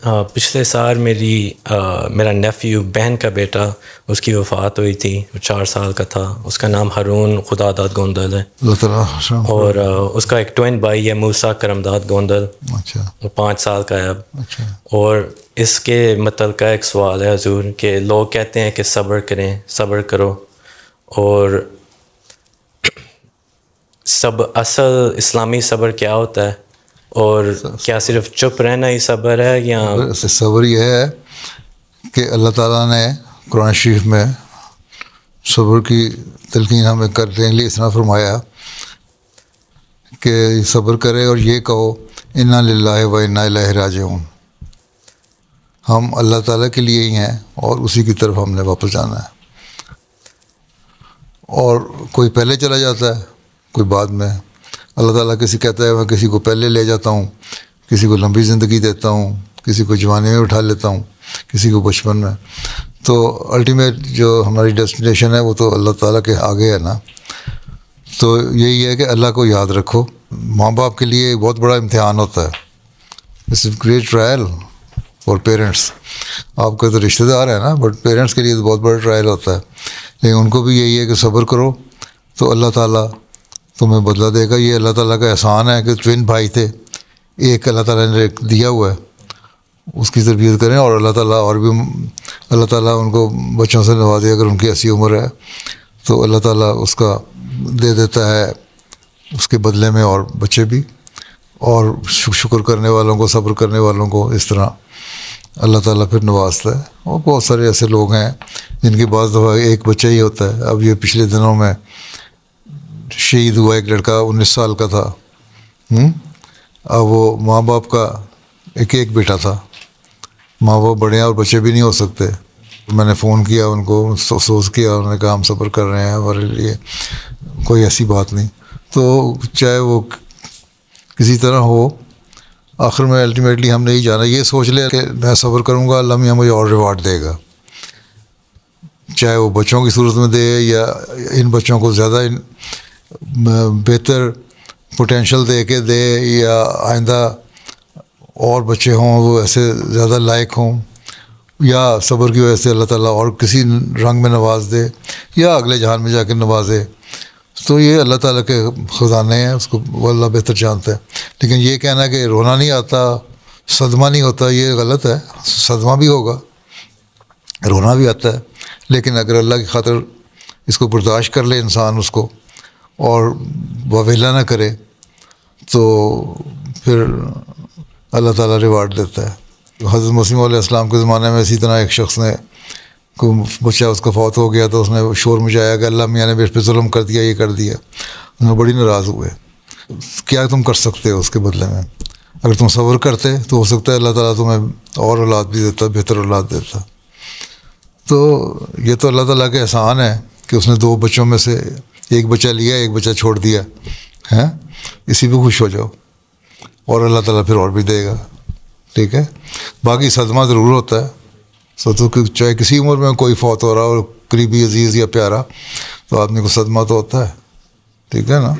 پچھلے سال میرا نیفیو بہن کا بیٹا اس کی وفات ہوئی تھی، وہ 4 سال کا تھا. اس کا نام ہارون خدا داد گوندل ہے، اور اس کا ایک ٹوین بھائی ہے موسیٰ کرم داد گوندل. اچھا. وہ 5 سال کا ہے اب. اچھا. اور اس کے متعلقہ ایک سوال ہے حضور کہ لوگ کہتے ہیں کہ صبر کریں، صبر کرو، اور اصل اسلامی صبر کیا ہوتا ہے، اور کیا صرف چپ رہنا ہی صبر ہے یا صبر یہ ہے کہ اللہ تعالیٰ نے قرآن شریف میں صبر کی تلقین ہمیں کرنے کے لیے اس طرح فرمایا کہ صبر کرے اور یہ کہو انا للہ و انا الیہ راجعون. ہم اللہ تعالیٰ کے لیے ہی ہیں اور اسی کی طرف ہم نے واپس جانا ہے. اور کوئی پہلے چلا جاتا ہے، کوئی بعد میں. اللہ تعالیٰ کسی کہتا ہے میں کسی کو پہلے لے جاتا ہوں، کسی کو لمبی زندگی دیتا ہوں، کسی کو جوانی میں اٹھا لیتا ہوں، کسی کو بچپن میں. تو الٹیمیٹ جو ہماری ڈیسٹینیشن ہے وہ تو اللہ تعالیٰ کے آگے ہے نا. تو یہی ہے کہ اللہ کو یاد رکھو. ماں باپ کے لیے بہت بڑا امتحان ہوتا ہے. It's a great trial for parents. آپ کے تو رشتہ دار ہیں نا، بٹ پیرنٹس کے لیے تو بہت بڑا ٹرائل ہوتا ہے. لیکن ان کو بھی یہی ہے کہ صبر کرو تو اللہ تعالیٰ تمہیں بدلہ دے گا. یہ اللہ تعالیٰ کا احسان ہے کہ ٹوین بھائی تھے، ایک اللہ تعالیٰ نے دیا ہوا ہے، اس کی تربیت کریں. اور اللہ تعالیٰ اور بھی اللہ تعالیٰ ان کو بچوں سے نوازے. اگر ان کی ایسی عمر ہے تو اللہ تعالیٰ اس کا دے دیتا ہے اس کے بدلے میں اور بچے بھی. اور شکر کرنے والوں کو، صبر کرنے والوں کو اس طرح اللہ تعالیٰ پھر نوازتا ہے. اور بہت سارے ایسے لوگ ہیں جن کے بعض دفعہ ایک بچہ ہی ہوتا ہے. اب یہ پچھلے دنوں میں شہید ہوا ایک لڑکا، 19 سال کا تھا. اب وہ ماں باپ کا ایک بیٹا تھا. ماں باپ بڑے ہیں اور بچے بھی نہیں ہو سکتے. میں نے فون کیا ان کو، افسوس کیا. انہوں نے کہا ہم صبر کر رہے ہیں، ہمارے لیے کوئی ایسی بات نہیں. تو چاہے وہ کسی طرح ہو، آخر میں الٹیمیٹلی ہم نے ہی جانا. یہ سوچ لے کہ میں صبر کروں گا، اللہ میاں مجھے اور ریوارڈ دے گا. چاہے وہ بچوں کی صورت میں دے یا ان بچوں کو زیادہ بہتر پوٹینشیل دے کے دے، یا آئندہ اور بچے ہوں وہ ایسے زیادہ لائق ہوں، یا صبر کی وجہ سے اللہ تعالیٰ اور کسی رنگ میں نواز دے، یا اگلے جہان میں جا کے نوازے. تو یہ اللہ تعالیٰ کے خزانے ہیں، اس کو وہ اللہ بہتر جانتا ہے. لیکن یہ کہنا کہ رونا نہیں آتا، صدمہ نہیں ہوتا، یہ غلط ہے. صدمہ بھی ہوگا، رونا بھی آتا ہے. لیکن اگر اللہ کی خاطر اس کو برداشت کر لے انسان اس کو، اور واویلا نہ کرے، تو پھر اللہ تعالیٰ ریوارڈ دیتا ہے. حضرت مسیح علیہ السلام کے زمانے میں اسی طرح ایک شخص نے، کوئی بچہ اس کا فوت ہو گیا تو اس نے شور مچایا کہ اللہ میاں نے میرے پہ ظلم کر دیا، یہ کر دیا. انہوں بڑی ناراض ہوئے. کیا تم کر سکتے ہو اس کے بدلے میں؟ اگر تم صبر کرتے تو ہو سکتا ہے اللہ تعالیٰ تمہیں اور اولاد بھی دیتا، بہتر اولاد دیتا. تو یہ تو اللہ تعالیٰ کا احسان ہے کہ اس نے 2 بچوں میں سے ایک بچہ لیا، ایک بچہ چھوڑ دیا ہے. اسی پہ خوش ہو جاؤ، اور اللہ تعالیٰ پھر اور بھی دے گا. ٹھیک ہے. باقی صدمہ ضرور ہوتا ہے. سوچو کہ چاہے کسی عمر میں کوئی فوت ہو رہا ہو، قریبی عزیز یا پیارا، تو آدمی کو صدمہ تو ہوتا ہے. ٹھیک ہے نا.